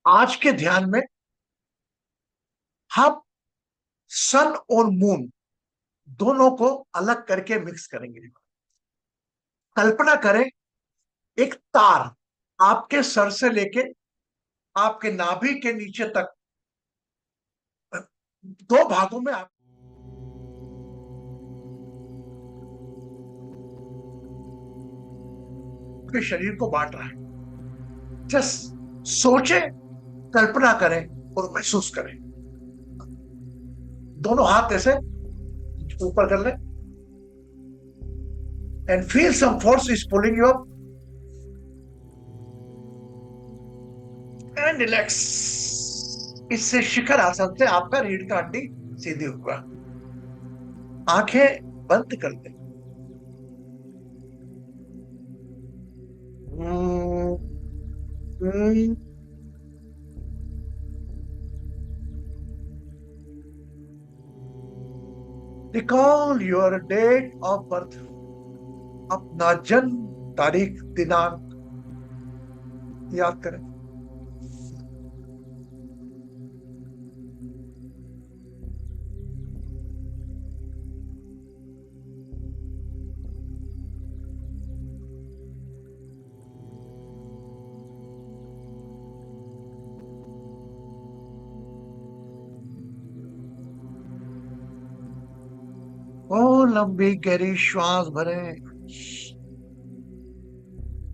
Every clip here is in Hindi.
आज के ध्यान में हम सन और मून दोनों को अलग करके मिक्स करेंगे। कल्पना करें, एक तार आपके सर से लेके आपके नाभि के नीचे तक दो भागों में आपके शरीर को बांट रहा है। जस्ट सोचे, कल्पना करें और महसूस करें। दोनों हाथ ऐसे ऊपर कर लें and feel some force is pulling you up and relax. इससे शिखर आसन से आपका रीढ़ का हड्डी सीधी होगा। आंखें बंद कर दें। हम्म, हम्म, Recall your date of birth. अपना जन्म तारीख दिनांक याद करें। और लंबी गहरी श्वास भरें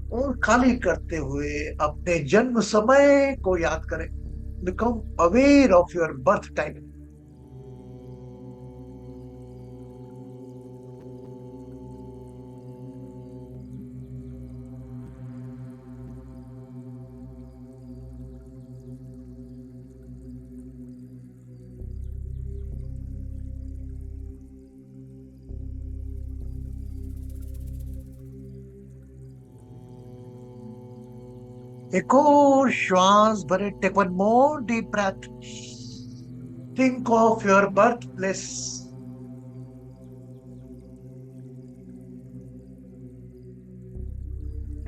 और खाली करते हुए अपने जन्म समय को याद करें। Become aware of your birth time. एक और श्वास भरे। Take one more deep breath. Think of your birth place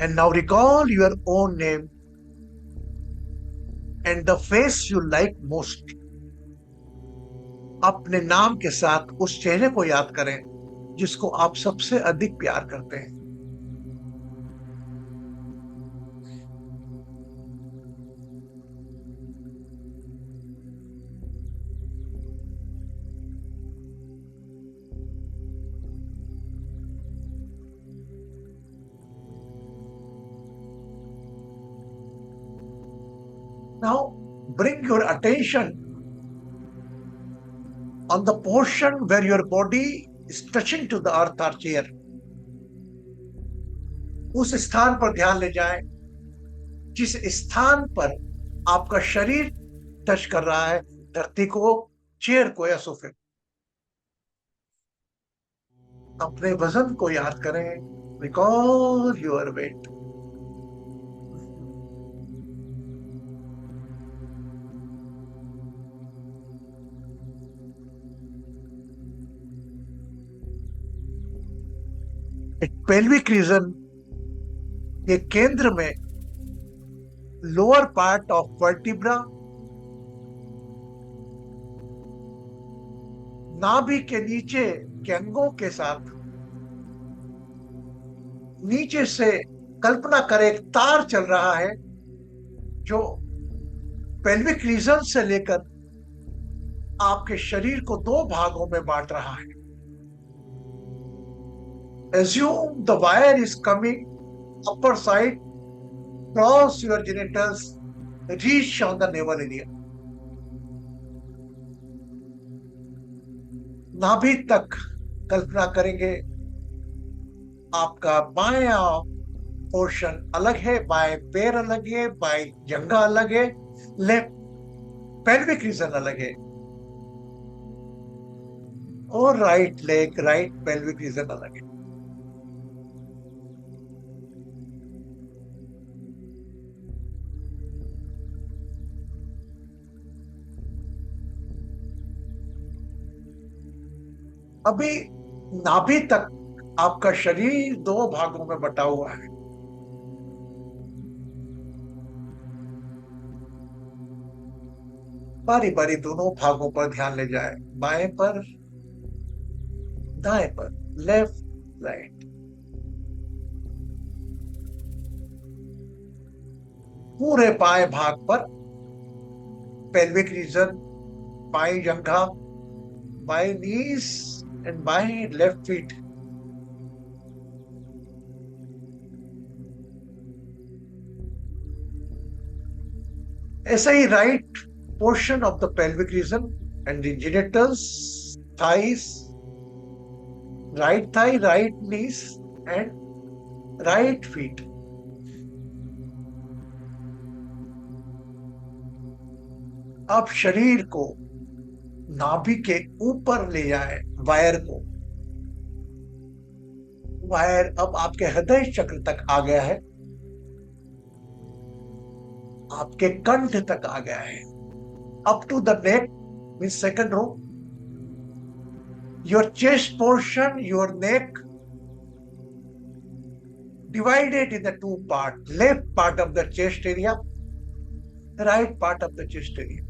and now recall your own name and the face you like most. अपने नाम के साथ उस चेहरे को याद करें जिसको आप सबसे अधिक प्यार करते हैं। Now bring your attention on the portion where your body is touching to the earth or chair. उस स्थान पर ध्यान ले जाएं जिस स्थान पर आपका शरीर टच कर रहा है धरती को, चेयर को या सोफे। अपने वजन को याद करें। Recall your weight. एक पेल्विक रीजन के केंद्र में लोअर पार्ट ऑफ वर्टिब्रा, नाभि के नीचे के अंगों के साथ नीचे से कल्पना करें एक तार चल रहा है जो पेल्विक रीजन से लेकर आपके शरीर को दो भागों में बांट रहा है। Assume the wire is coming upper side, cross your genitals, reach on the navel area. नाभि तक कल्पना करेंगे। आपका बायां पोर्शन अलग है, बाएं पैर अलग है, बाएं जंघा अलग है, लेफ्ट पेल्विक रीजन अलग है और right leg, right pelvic region अलग है। अभी नाभि तक आपका शरीर दो भागों में बटा हुआ है। बारी बारी दोनों भागों पर ध्यान ले जाए, बाएं पर, दाएं पर, लेफ्ट, राइट। पूरे बाएं भाग पर पेल्विक रीजन, बाई जंघा, बाई नीज एंड बाई लेफ्ट फीट। ऐसे ही right portion of the pelvic region and the genitals, thighs, right thigh, right knees and right feet. अब शरीर को नाभि के ऊपर ले जाए, वायर को। वायर अब आपके हृदय चक्र तक आ गया है, आपके कंठ तक आ गया है, up to the neck, mean second row. Your chest portion, your neck divided in the two parts, left part of the chest area, right part of the chest area.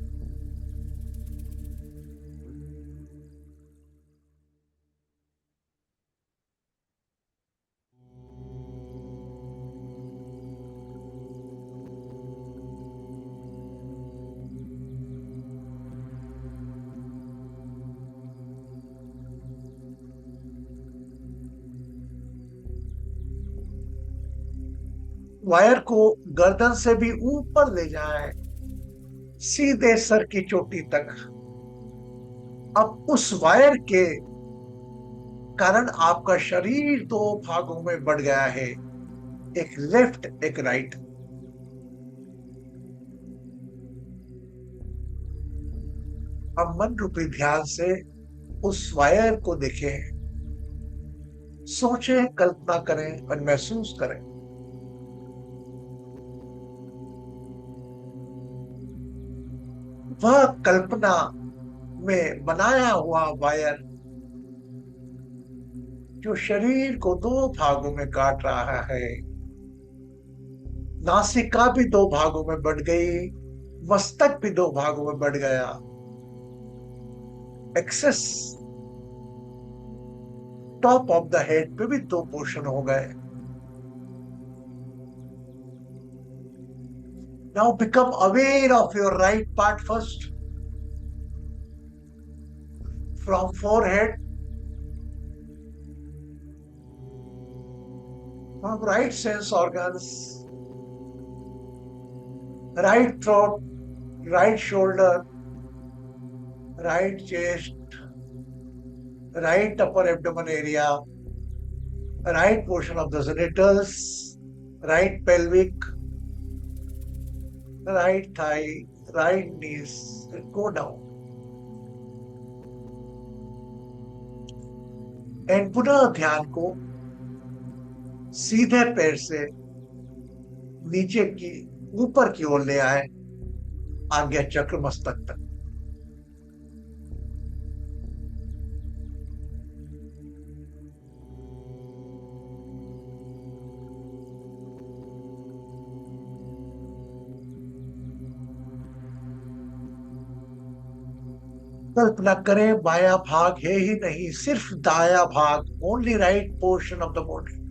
Wire को गर्दन से भी ऊपर ले जाए, सीधे सर की चोटी तक। अब उस वायर के कारण आपका शरीर दो भागों में बढ़ गया है, एक लेफ्ट एक राइट। अब मन रूपी ध्यान से उस वायर को देखें, सोचें, कल्पना करें और महसूस करें। वह कल्पना में बनाया हुआ वायर जो शरीर को दो भागों में काट रहा है, नासिका भी दो भागों में बढ़ गई, मस्तक भी दो भागों में बढ़ गया, एक्सेस टॉप ऑफ द हेड पे भी दो पोर्शन हो गए। Now become aware of your right part first, from forehead, from right sense organs, right throat, right shoulder, right chest, right upper abdomen area, right portion of the genitals, right pelvic, right thigh, right knees, and go down. And पुनः ध्यान को सीधे पैर से नीचे की ऊपर की ओर ले आए, आज्ञा चक्र मस्तक तक। कल्पना करें बायां भाग है ही नहीं, सिर्फ दायां भाग, only right portion of the body.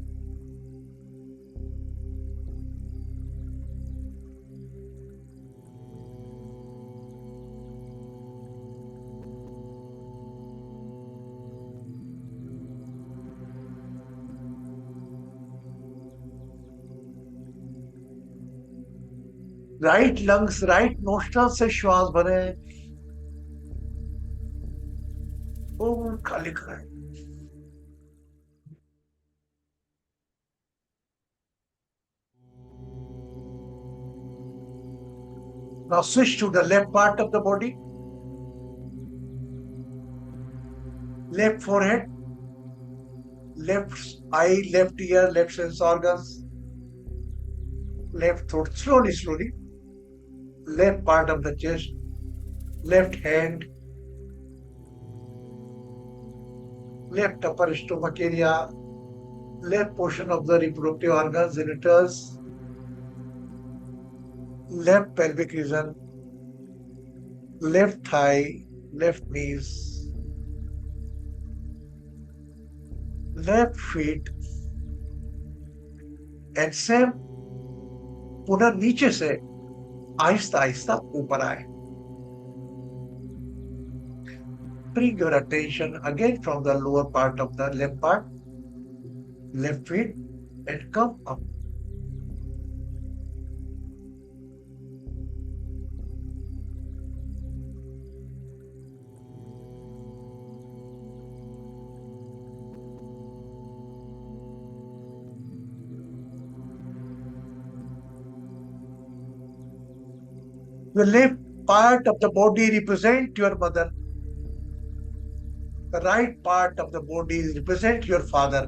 Right lungs, right nostril से श्वास भरे और खाली करें। Now switch to the left part of the body. Left forehead, left eye, left ear, left sense organs, left throat, slowly, slowly. Left part of the chest, left hand, left upper stomach area, left portion of the reproductive organs, genitals, left pelvic region, left thigh, left knees, left feet, and same पुनः नीचे से आहिस्ता आहिस्ता ऊपर आए. Bring your attention again from the lower part of the left part, left feet, and come up. The left part of the body represent your mother. The right part of the body represent your father.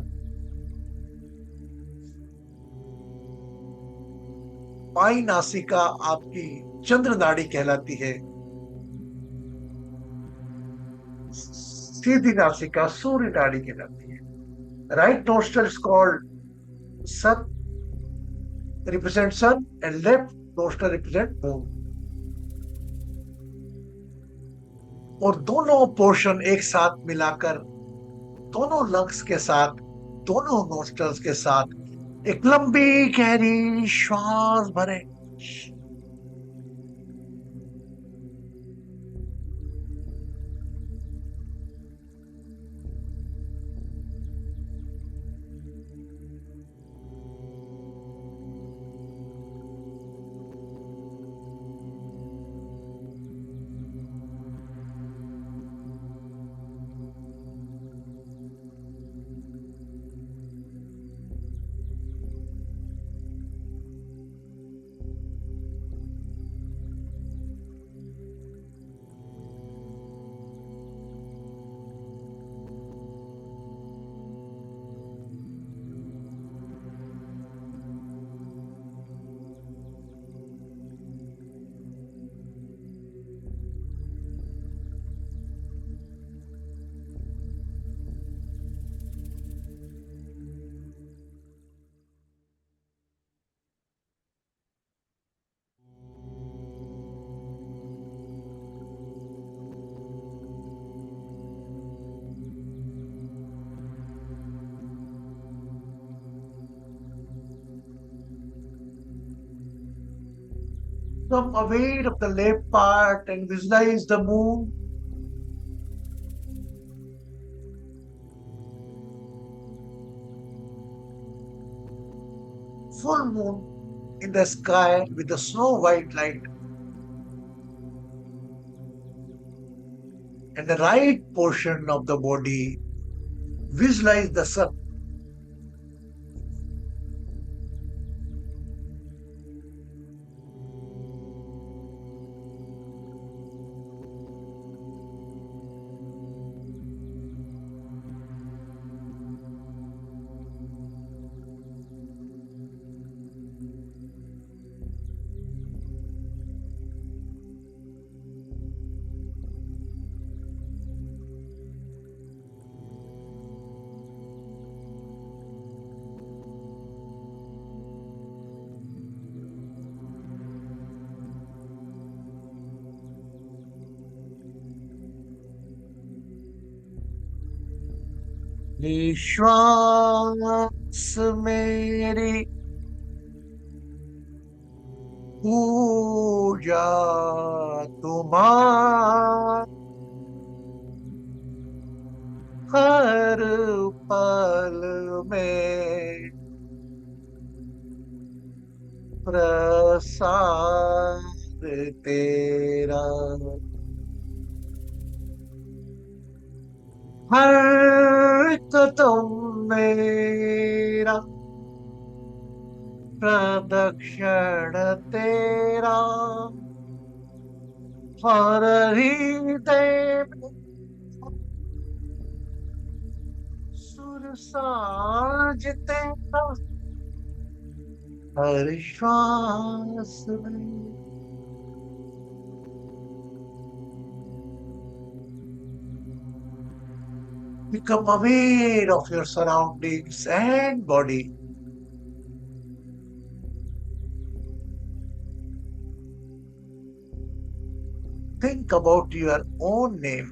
By नासिका आपकी चंद्र नाड़ी कहलाती है. सीधी नासिका सूर्य नाड़ी कहलाती है. Right nostril is called sun, represent sun, and left nostril represent moon. और दोनों पोर्शन एक साथ मिलाकर दोनों लंग्स के साथ, दोनों नोस्ट्रल्स के साथ एक लंबी गहरी श्वास भरें. Come aware of the left part and visualize the moon. Full moon in the sky with the snow white light. And the right portion of the body, visualize the sun. श्वास मेरी पूजा तुम्हार, हर पल में प्रसाद तेरा, हर कदम मेरा प्रदक्षिण तेरा, हर हृदय में सुर साज तेरा, हर श्वास में. Become aware of your surroundings and body. Think about your own name,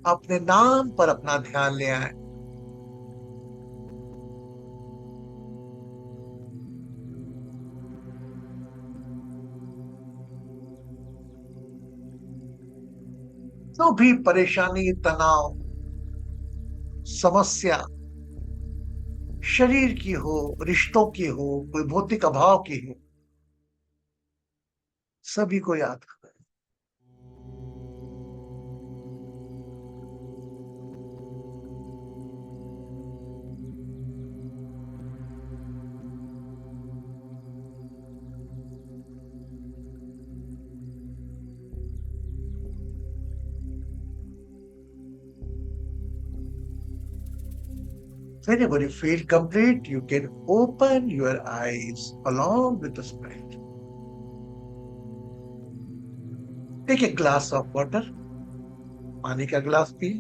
अपने नाम पर अपना ध्यान ले आए। जो भी परेशानी, तनाव, समस्या शरीर की हो, रिश्तों की हो, कोई भौतिक अभाव की हो, सभी को याद करें। Whenever you feel complete, you can open your eyes along with the spirit. Take a glass of water, पानी का गिलास पिए।